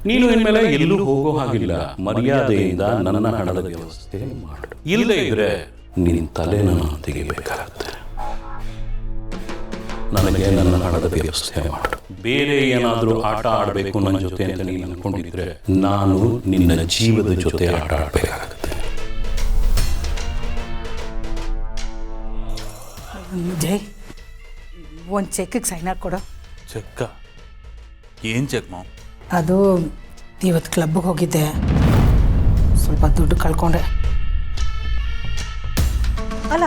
ನೀನು ಇನ್ಮೇಲೆ ಎಲ್ಲೂ ಹೋಗೋ ಹಾಗಿಲ್ಲ. ಮರ್ಯಾದೆಯಿಂದ ನನ್ನ ಹಣದ ವ್ಯವಸ್ಥೆ ಮಾಡು. ಇಲ್ಲದೇ ಇದ್ರೆ ನಿನ್ನ ತಲೆನ ತೆಗಿಬೇಕಾಗತ್ತೆ. ನನಗೆ ನನ್ನ ಹಣದ ವ್ಯವಸ್ಥೆ ಮಾಡು. ಬೇರೆ ಏನಾದರೂ ಆಟ ಆಡಬೇಕು ನನ್ನ ಜೊತೆ ಅಂತ ನೀನು ಅನ್ಕೊಂಡಿದ್ರೆ ನಾನು ನಿನ್ನ ಜೀವದ ಜೊತೆ ಆಟ ಆಡಬೇಕಾಗತ್ತೆ. ಜೈ, ಒಂದು ಚೆಕ್ಗೆ ಸೈನ್ ಹಾಕ್ಕೊಡು. ಚೆಕ್ಕ? ಏನು ಚೆಕ್ ಮಾಮ್? ಅದು ಇವತ್ತು ಕ್ಲಬ್ಗೆ ಹೋಗಿದ್ದೆ, ಸ್ವಲ್ಪ ದುಡ್ಡು ಕಳ್ಕೊಂಡೆ. ಅಲ್ಲ,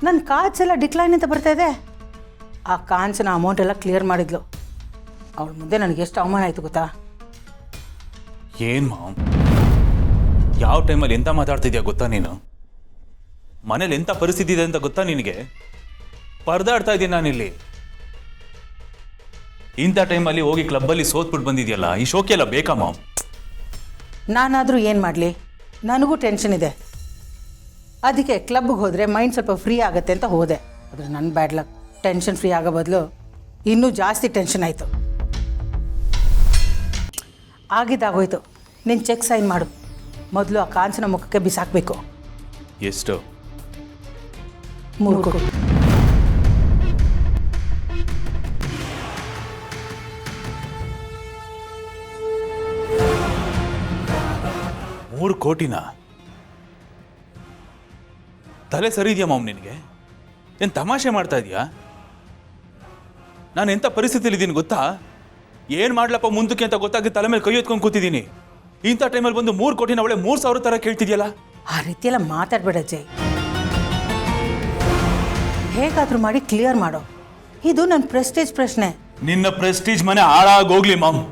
ನನ್ನ ಕಾರ್ಡ್ಸ್ ಎಲ್ಲ ಡಿಕ್ಲೈನ್ ಅಂತ ಬರ್ತಾ ಇದೆ. ಆ ಕಾನ್ಸಿನ ಅಮೌಂಟ್ ಎಲ್ಲ ಕ್ಲಿಯರ್ ಮಾಡಿದ್ಲು. ಅವಳ ಮುಂದೆ ನನಗೆ ಎಷ್ಟು ಅವಮಾನ ಆಯಿತು ಗೊತ್ತಾ? ಏನು ಮಾಮ್, ಯಾವ ಟೈಮಲ್ಲಿ ಎಂತ ಮಾತಾಡ್ತಿದ್ಯಾ ಗೊತ್ತಾ ನೀನು? ಮನೇಲಿ ಎಂಥ ಪರಿಸ್ಥಿತಿ ಇದೆ ಅಂತ ಗೊತ್ತಾ ನಿನಗೆ? ಪರದಾಡ್ತಾ ಇದ್ದೀನಿ ನಾನಿಲ್ಲಿ. ಇಂಥ ಟೈಮಲ್ಲಿ ಹೋಗಿ ಕ್ಲಬ್ಬಲ್ಲಿ ಸೋತ್ಬಿಟ್ಟು ಬಂದಿದೆಯಲ್ಲ, ಈ ಶೋಕಿ ಎಲ್ಲ ಬೇಕಾ ಮಾಮ್? ನಾನಾದರೂ ಏನು ಮಾಡಲಿ, ನನಗೂ ಟೆನ್ಷನ್ ಇದೆ. ಅದಕ್ಕೆ ಕ್ಲಬ್ಗೆ ಹೋದರೆ ಮೈಂಡ್ ಸ್ವಲ್ಪ ಫ್ರೀ ಆಗುತ್ತೆ ಅಂತ ಹೋದೆ. ಆದರೆ ನನ್ನ ಬ್ಯಾಡ್ ಲಕ್, ಟೆನ್ಷನ್ ಫ್ರೀ ಆಗೋ ಬದಲು ಇನ್ನೂ ಜಾಸ್ತಿ ಟೆನ್ಷನ್ ಆಯಿತು. ಆಗಿದ್ದಾಗೋಯ್ತು. ನಿನ್ನ ಚೆಕ್ ಸೈನ್ ಮಾಡು. ಮೊದಲು ಆ ಕಾಂಚನ ಮುಖಕ್ಕೆ ಬಿಸಾಕಬೇಕು. ಎಷ್ಟು? 3 ಕೋಟಿ. ಮೂರು ಕೋಟಿನಾ? ತಲೆ ಸರಿ ಇದೆಯಾ ಮಾಮ್ ನಿನಗೆ? ಏನು ತಮಾಷೆ ಮಾಡ್ತಾ ಇದೆಯಾ? ನಾನು ಎಂಥ ಪರಿಸ್ಥಿತಿಲಿದ್ದೀನಿ ಗೊತ್ತಾ? ಏನು ಮಾಡ್ಲಪ್ಪ ಮುಂದಕ್ಕೆ ಅಂತ ಗೊತ್ತಾಗಿ ತಲೆ ಮೇಲೆ ಕೈ ಎತ್ಕೊಂಡು ಕೂತಿದ್ದೀನಿ. ಇಂಥ ಟೈಮಲ್ಲಿ ಬಂದು 3 ಕೋಟಿನ ಅವಳೆ 3,000 ಥರ ಕೇಳ್ತಿದ್ಯಲ್ಲ. ಆ ರೀತಿಯೆಲ್ಲ ಮಾತಾಡಬೇಡ ಜೈ. ಹೇಗಾದರೂ ಮಾಡಿ ಕ್ಲಿಯರ್ ಮಾಡೋ. ಇದು ನನ್ನ ಪ್ರೆಸ್ಟೇಜ್ ಪ್ರಶ್ನೆ. ನಿನ್ನ ಪ್ರೆಸ್ಟೀಜ್ ಮನೆ ಹಾಳಾಗೋಗ್ಲಿ ಮಾಮ್.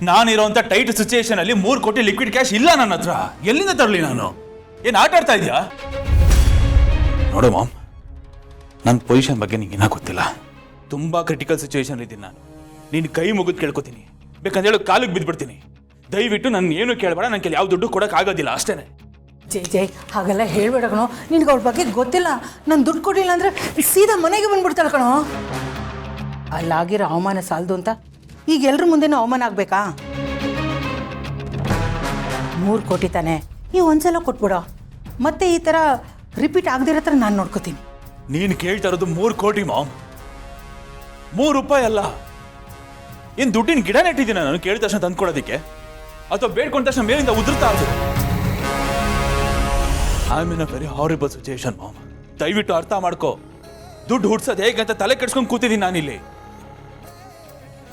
ನಾನಿರೋಂಥ ಟೈಟ್ ಸಿಚುಯೇಷನ್ ಅಲ್ಲಿ 3 ಕೋಟಿ ಲಿಕ್ವಿಡ್ ಕ್ಯಾಶ್ ಇಲ್ಲ ನನ್ನ ಹತ್ರ. ಎಲ್ಲಿಂದ ತರಲಿ ನಾನು? ಏನು ಆಟ ಆಡ್ತಾ ಇದೆಯಾ? ನೋಡು ಮಾಮ್, ನನ್ನ ಪೊಸಿಷನ್ ಬಗ್ಗೆ ನಿಂಗೆ ಗೊತ್ತಿಲ್ಲ. ತುಂಬಾ ಕ್ರಿಟಿಕಲ್ ಸಿಚುಯೇಷನ್ ಇದ್ದೀನಿ ನಾನು. ನೀನು ಕೈ ಮುಗಿದು ಕೇಳ್ಕೊತೀನಿ, ಬೇಕಂತ ಹೇಳಿ ಕಾಲಿಗೆ ಬಿದ್ದುಬಿಡ್ತೀನಿ. ದಯವಿಟ್ಟು ನನ್ನ ಏನು ಕೇಳಬೇಡ. ನನ್ನ ಯಾವ ದುಡ್ಡು ಕೊಡೋಕ್ಕಾಗೋದಿಲ್ಲ, ಅಷ್ಟೇನೆ. ಜೈ ಜೈ, ಹಾಗೆಲ್ಲ ಹೇಳ್ಬೇಡ ಕಣೋ. ನಿನ್ಗೆ ಅವ್ಳ ಬಗ್ಗೆ ಗೊತ್ತಿಲ್ಲ. ನಾನು ದುಡ್ಡು ಕೊಡಲಿಲ್ಲ ಅಂದರೆ ಸೀದಾ ಮನೆಗೆ ಬಂದ್ಬಿಡ್ತಾಳೆ ಕಣೋ. ಅಲ್ಲಾಗಿರೋ ಅವಮಾನ ಸಾಲದು ಅಂತ ಈಗ ಎಲ್ರ ಮುಂದೆನೂ ಅವಮಾನ ಆಗಬೇಕಾ? 3 ಕೋಟಿ ತಾನೆ, ಈ ಒಂದ್ಸಲ ಕೊಟ್ಬಿಡೋ. ಮತ್ತೆ ಈ ಥರ ರಿಪೀಟ್ ಆಗದಿರೋ ಥರ ನಾನು ನೋಡ್ಕೋತೀನಿ. ನೀನು ಕೇಳ್ತಾ ಇರೋದು 3 ಕೋಟಿ ಮಾಮ್, 3 ರೂಪಾಯಿ ಅಲ್ಲ. ಏನು ದುಡ್ಡಿನ ಗಿಡ ನೆಟ್ಟಿದ್ದೀನ ನಾನು ಕೇಳಿದ ತಕ್ಷಣ ತಂದ್ಕೊಡೋದಕ್ಕೆ? ಅಥವಾ ಬೇಡ್ಕೊಂಡ ತಕ್ಷಣ ಮೇಲಿಂದ ಉದುರ್ತಾ ಅದು? I am in a very horrible situation mom. ದಯವಿಟ್ಟು ಅರ್ಥ ಮಾಡ್ಕೋ. ದುಡ್ಡು ಹುಡ್ಸೋದು ಹೇಗಂತ ತಲೆ ಕೆಡ್ಸ್ಕೊಂಡು ಕೂತಿದ್ದೀನಿ ನಾನಿಲ್ಲಿ.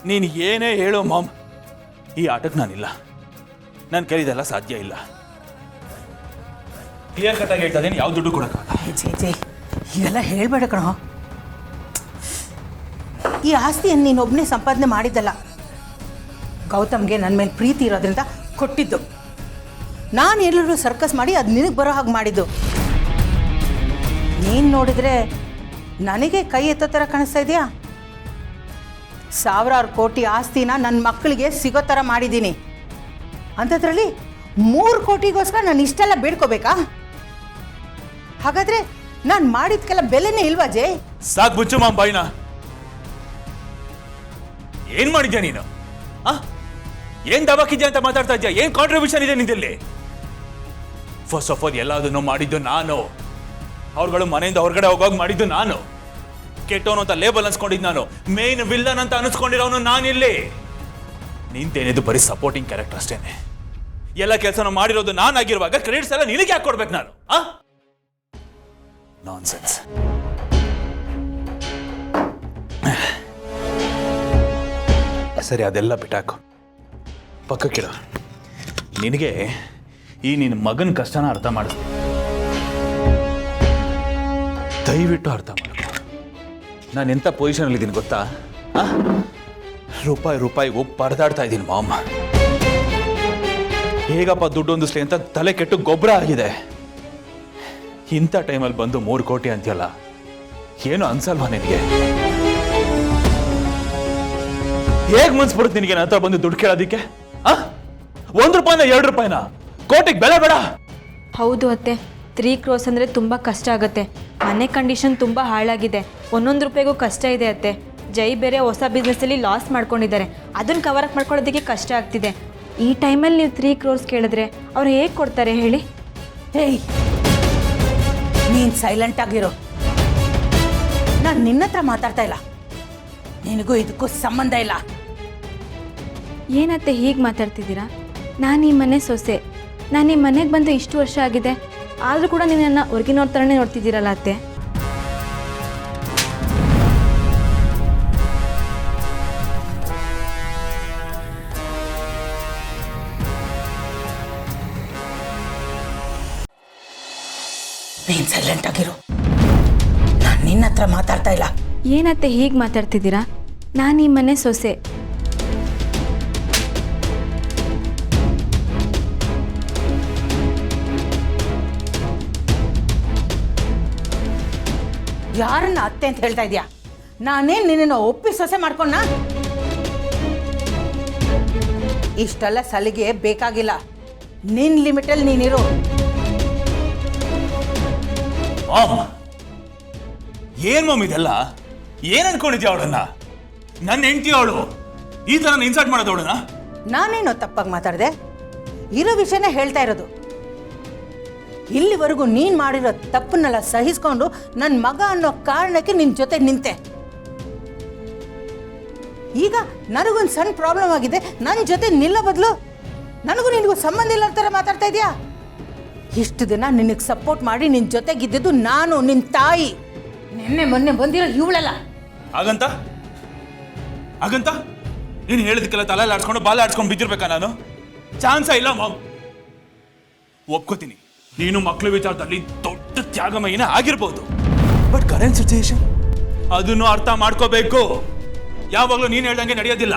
ನೀನು ಏನೇ ಹೇಳೋ ಮಾಮ್, ಈ ಆಟಕ್ಕೆ ನಾನಿಲ್ಲ. ನನ್ನ ಕೈದೆಲ್ಲ ಸಾಧ್ಯ ಇಲ್ಲ. ಕ್ಲಿಯರ್ ಕಟ್ ಆಗಿ ಹೇಳ್ತಾ ಇದ್ದೀನಿ, ಯಾವ ದುಡ್ಡು ಕೊಡೋಕ್ಕಾಗಲ್ಲ. ಜೈ ಜೈ, ಹೀಗೆಲ್ಲ ಹೇಳ್ಬೇಡ ಕಣೋ. ಈ ಆಸ್ತಿಯನ್ನು ನೀನೊಬ್ಬನೇ ಸಂಪಾದನೆ ಮಾಡಿದ್ದಲ್ಲ. ಗೌತಮ್ಗೆ ನನ್ನ ಮೇಲೆ ಪ್ರೀತಿ ಇರೋದ್ರಿಂದ ಕೊಟ್ಟಿದ್ದು. ನಾನು ಎಲ್ಲರೂ ಸರ್ಕಸ್ ಮಾಡಿ ಅದು ನಿನಗೆ ಬರೋ ಹಾಗೆ ಮಾಡಿದ್ದು. ನೀನು ನೋಡಿದರೆ ನನಗೆ ಕೈ ಎತ್ತೋ ಥರ ಕಾಣಿಸ್ತಾ ಇದೆಯಾ? 1,000 ಕೋಟಿ ಆಸ್ತಿನ ನನ್ನ ಮಕ್ಕಳಿಗೆ ಸಿಗೋ ಥರ ಮಾಡಿದ್ದೀನಿ. ಅಂಥದ್ರಲ್ಲಿ 3 ಕೋಟಿಗೋಸ್ಕರ ನಾನು ಇಷ್ಟೆಲ್ಲ ಬೇಡ್ಕೋಬೇಕಾ? ಹಾಗಾದರೆ ನಾನು ಮಾಡಿದ್ಕೆಲ್ಲ ಬೆಲೆನೇ ಇಲ್ವಾ ಜೈ? ಸಾಕು ಬುಚ್ಚು ಮಾಮ್ ಬಾಯ್ನ. ಏನ್ ಮಾಡಿದ್ಯಾ ನೀನು? ಏನ್ ದಬಾಕಿದ್ಯಾ ಅಂತ ಮಾತಾಡ್ತಾ ಇದ್ಯಾ? ಏನ್ ಕಾಂಟ್ರಿಬ್ಯೂಷನ್ ಇದೆ ನಿಂದಲ್ಲಿ? ಫಸ್ಟ್ ಆಫ್ ಆಲ್ ಎಲ್ಲದನ್ನು ಮಾಡಿದ್ದು ನಾನು. ಅವ್ರುಗಳು ಮನೆಯಿಂದ ಹೊರಗಡೆ ಹೋಗೋಗಿ ಮಾಡಿದ್ದು ನಾನು. ಕೆಟ್ಟವನು ಅಂತ ಲೇಬಲ್ ಅನ್ಸ್ಕೊಂಡಿದ್ದು ನಾನು. ಮೇನ್ ವಿಲ್ಲನ್ ಅಂತ ಅನ್ಸ್ಕೊಂಡಿರೋನು ನಾನಿಲ್ಲಿ. ನಿಂತೇನಿದು ಬರೀ ಸಪೋರ್ಟಿಂಗ್ ಕ್ಯಾರೆಕ್ಟರ್ ಅಷ್ಟೇನೆ. ಎಲ್ಲ ಕೆಲಸನ ಮಾಡಿರೋದು ನಾನಾಗಿರುವಾಗ ಕ್ರೆಡಿಟ್ಸ್ ಎಲ್ಲ ನಿನಗೆ ಯಾಕೆ ಕೊಡ್ಬೇಕು ನಾನು? ನಾನ್ಸೆನ್ಸ್. ಸರಿ, ಅದೆಲ್ಲ ಬಿಟ್ಟಾಕು, ಪಕ್ಕಕ್ಕಿಡ. ನಿನಗೆ ಈ ನಿನ್ನ ಮಗನ ಕಷ್ಟನ ಅರ್ಥ ಮಾಡಿಸ್ತೀನಿ. ದಯವಿಟ್ಟು ಅರ್ಥ ಮಾಡ್ಕೊ. ನಾನು ಎಂಥ ಪೊಸಿಷನಲ್ಲಿದ್ದೀನಿ ಗೊತ್ತಾ? ರೂಪಾಯಿಗೂ ಪರದಾಡ್ತಾ ಇದ್ದೀನಿ ಮಾಮ. ಹೇಗಪ್ಪ ದುಡ್ಡು ಹೊಂದಿಸ್ಲಿ ಅಂತ ತಲೆ ಕೆಟ್ಟು ಗೊಬ್ಬರ ಆಗಿದೆ. ಇಂಥ ಟೈಮಲ್ಲಿ ಬಂದು 3 ಕೋಟಿ ಅಂತೀಯಲ್ಲ, ಏನು ಅನ್ಸಲ್ವಾ ನಿನಗೆ? ಹೇಗ್ ಮನ್ಸ್ಬಿಡುತ್ತೆ ನಿನಗೆ ನನ್ನ ಹತ್ರ ಬಂದು ದುಡ್ಡು ಕೇಳೋದಿಕ್ಕೆ? 1 ರೂಪಾಯಿನ 2 ರೂಪಾಯಿನ? ಕೋಟಿಗೆ ಬೆಲೆ ಬೇಡ? ಹೌದು ಅತ್ತೆ, 3 crores ಅಂದರೆ ತುಂಬ ಕಷ್ಟ ಆಗುತ್ತೆ. ಮನೆ ಕಂಡೀಷನ್ ತುಂಬ ಹಾಳಾಗಿದೆ. 1 ರೂಪಾಯಿಗೂ ಕಷ್ಟ ಇದೆ ಅತ್ತೆ. ಜೈ ಬೇರೆ ಹೊಸ ಬಿಸ್ನೆಸ್ಸಲ್ಲಿ ಲಾಸ್ ಮಾಡ್ಕೊಂಡಿದ್ದಾರೆ, ಅದನ್ನು ಕವರ್ ಅಪ್ ಮಾಡ್ಕೊಳ್ಳೋದಕ್ಕೆ ಕಷ್ಟ ಆಗ್ತಿದೆ. ಈ ಟೈಮಲ್ಲಿ ನೀವು 3 crores ಕೇಳಿದ್ರೆ ಅವ್ರು ಹೇಗೆ ಕೊಡ್ತಾರೆ ಹೇಳಿ? ಹೇಯ್, ನೀನು ಸೈಲೆಂಟ್ ಆಗಿರೋ. ನಾನು ನಿನ್ನ ಹತ್ರ ಮಾತಾಡ್ತಾ ಇಲ್ಲ, ನಿನಗೂ ಇದಕ್ಕೂ ಸಂಬಂಧ ಇಲ್ಲ. ಏನತ್ತೆ ಹೀಗೆ ಮಾತಾಡ್ತಿದ್ದೀರಾ? ನಾನು ಈ ಮನೆ ಸೊಸೆ, ನಾನು ಈ ಮನೆಗೆ ಬಂದು ಇಷ್ಟು ವರ್ಷ ಆಗಿದೆ, ಆದರೂ ಕೂಡ ನೀವು ನನ್ನ ಹೊರಗಿನವ್ರ ಥರನೇ ನೋಡ್ತಿದ್ದೀರಲ್ಲ ಅತ್ತೆ. ನೀನು ಸೈಲೆಂಟ್ ಆಗಿರೋ. ನಾನು ನಿನ್ನ ಹತ್ರ ಮಾತಾಡ್ತಾ ಇಲ್ಲ. ಏನತ್ತೆ ಹೀಗೆ ಮಾತಾಡ್ತಿದ್ದೀರಾ? ನಾನು ಈ ಮನೆ ಸೊಸೆ. ಯಾರನ್ನ ಅತ್ತೆ ಅಂತ ಹೇಳ್ತಾ ಇದೀಯಾ? ನಾನೇನು ನಿನ್ನನ್ನು ಒಪ್ಪಿ ಸೊಸೆ ಮಾಡ್ಕೊಂಡ? ಇಷ್ಟೆಲ್ಲ ಸಲಿಗೆ ಬೇಕಾಗಿಲ್ಲ. ನಿನ್ನ ಲಿಮಿಟಲ್ಲಿ ನೀನಿರು. ಏನ್ ಮಮ್ ಇದೆಲ್ಲ? ಏನ್ ಅನ್ಕೊಂಡಿದ್ಯಾ ಅವಳನ್ನ? ನನ್ನ ಹೆಂಡತಿ ಅವಳು, ಈ ತರ ಇನ್ಸಲ್ಟ್ ಮಾಡೋದು ಅವಳನ್ನ? ನಾನೇನೋ ತಪ್ಪಾಗಿ ಮಾತಾಡಿದೆ? ಇರೋ ವಿಷಯನೇ ಹೇಳ್ತಾ ಇರೋದು. ಇಲ್ಲಿವರೆಗೂ ನೀನು ಮಾಡಿರೋ ತಪ್ಪನ್ನೆಲ್ಲ ಸಹಿಸ್ಕೊಂಡು ನನ್ನ ಮಗ ಅನ್ನೋ ಕಾರಣಕ್ಕೆ ನಿನ್ನ ಜೊತೆ ನಿಂತೆ. ಈಗ ನನಗೊಂದು ಸಣ್ಣ ಪ್ರಾಬ್ಲಮ್ ಆಗಿದೆ, ನನ್ನ ಜೊತೆ ನಿಲ್ಲೋ ಬದಲು ನನಗೂ ನಿನಗೂ ಸಂಬಂಧ ಇಲ್ಲ ಥರ ಮಾತಾಡ್ತಾ ಇದೆಯಾ? ಇಷ್ಟು ದಿನ ನಿನಗೆ ಸಪೋರ್ಟ್ ಮಾಡಿ ನಿನ್ನ ಜೊತೆಗಿದ್ದಿದ್ದು ನಾನು, ನಿನ್ನ ತಾಯಿ. ನಿನ್ನೆ ಮೊನ್ನೆ ಬಂದಿರೋ ಇವಳಲ್ಲ. ಹಾಗಂತ ಹಾಗಂತ ನೀನು ಹೇಳಿದಕ್ಕೆಲ್ಲ ತಲೆ ಆಡ್ಸ್ಕೊಂಡು ಬಾಲ ಆಡ್ಸ್ಕೊಂಡು ಬಿದ್ದಿರ್ಬೇಕಾ ನಾನು? ಚಾನ್ಸ ಇಲ್ಲ ಮಾಮ್. ಒಪ್ಕೋತೀನಿ, ನೀನು ಮಕ್ಕಳ ವಿಚಾರದಲ್ಲಿ ದೊಡ್ಡ ತ್ಯಾಗಮಯನೇ ಆಗಿರ್ಬೋದು, ಬಟ್ ಕರೆಂಟ್ ಸಿಚುಯೇಷನ್ ಅದನ್ನು ಅರ್ಥ ಮಾಡ್ಕೋಬೇಕು. ಯಾವಾಗಲೂ ನೀನು ಹೇಳ್ದಂಗೆ ನಡೆಯೋದಿಲ್ಲ.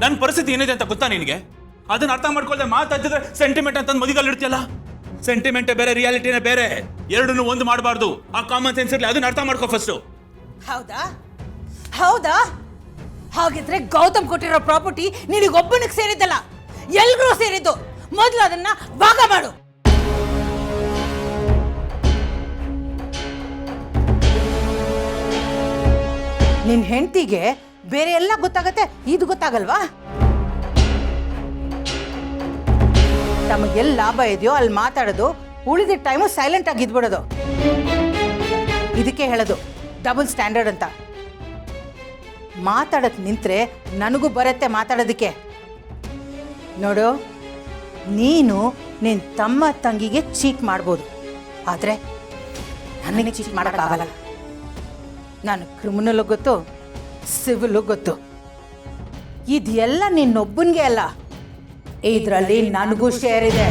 ನನ್ನ ಪರಿಸ್ಥಿತಿ ಏನಿದೆ ಅಂತ ಗೊತ್ತಾ ನಿನಗೆ? ಅದನ್ನ ಅರ್ಥ ಮಾಡ್ಕೊಳ್ದೆ ಮಾತಾಡಿದ್ರೆ ಸೆಂಟಿಮೆಂಟ್ ಅಂತ ಮದಿದಲ್ಲಿ ಇಡ್ತೀಯಲ್ಲ. ಸೆಂಟಿಮೆಂಟೇ ಬೇರೆ, ರಿಯಾಲಿಟಿನೇ ಬೇರೆ. ಎರಡನ್ನೂ ಒಂದು ಮಾಡಬಾರ್ದು. ಆ ಕಾಮನ್ ಸೆನ್ಸ್ ಇರಲಿ, ಅದನ್ನ ಅರ್ಥ ಮಾಡ್ಕೋ ಫಸ್ಟು. ಹೌದಾ ಹೌದಾ? ಹಾಗಿದ್ರೆ ಗೌತಮ್ ಕೊಟ್ಟಿರೋ ಪ್ರಾಪರ್ಟಿ ನಿನಗೊಬ್ಬನಿಗೆ ಸೇರಿದ್ದಲ್ಲ, ಎಲ್ರೂ ಸೇರಿದ್ದು. ಮೊದಲು ಅದನ್ನ ಭಾಗ ಮಾಡು. ನಿನ್ ಹೆಂಡತಿಗೆ ಬೇರೆ ಎಲ್ಲ ಗೊತ್ತಾಗತ್ತೆ, ಇದು ಗೊತ್ತಾಗಲ್ವಾ? ತಮಗೆಲ್ಲ ಲಾಭ ಇದೆಯೋ ಅಲ್ಲಿ ಮಾತಾಡೋದು, ಉಳಿದ ಟೈಮು ಸೈಲೆಂಟ್ ಆಗಿ ಇದ್ಬಿಡೋದು. ಇದಕ್ಕೆ ಹೇಳೋದು ಡಬಲ್ ಸ್ಟ್ಯಾಂಡರ್ಡ್ ಅಂತ. ಮಾತಾಡೋದು ನಿಂತ್ರೆ ನನಗೂ ಬರುತ್ತೆ ಮಾತಾಡೋದಕ್ಕೆ. ನೋಡು, ನೀನು ನಿನ್ನ ತಮ್ಮ ತಂಗಿಗೆ ಚೀಟ್ ಮಾಡ್ಬೋದು, ಆದರೆ ನನಗೆ ಚೀಟ್ ಮಾಡೋಕ್ಕಾಗಲ್ಲ. ನಾನು ಕ್ರಿಮಿನಲ್ಲು ಗೊತ್ತು, ಸಿವಿಲು ಗೊತ್ತು. ಇದೆಲ್ಲ ನಿನ್ನೊಬ್ಬನಿಗೆ ಅಲ್ಲ, ಇದರಲ್ಲಿ ನನಗೂ ಶೇರ್ ಇದೆ.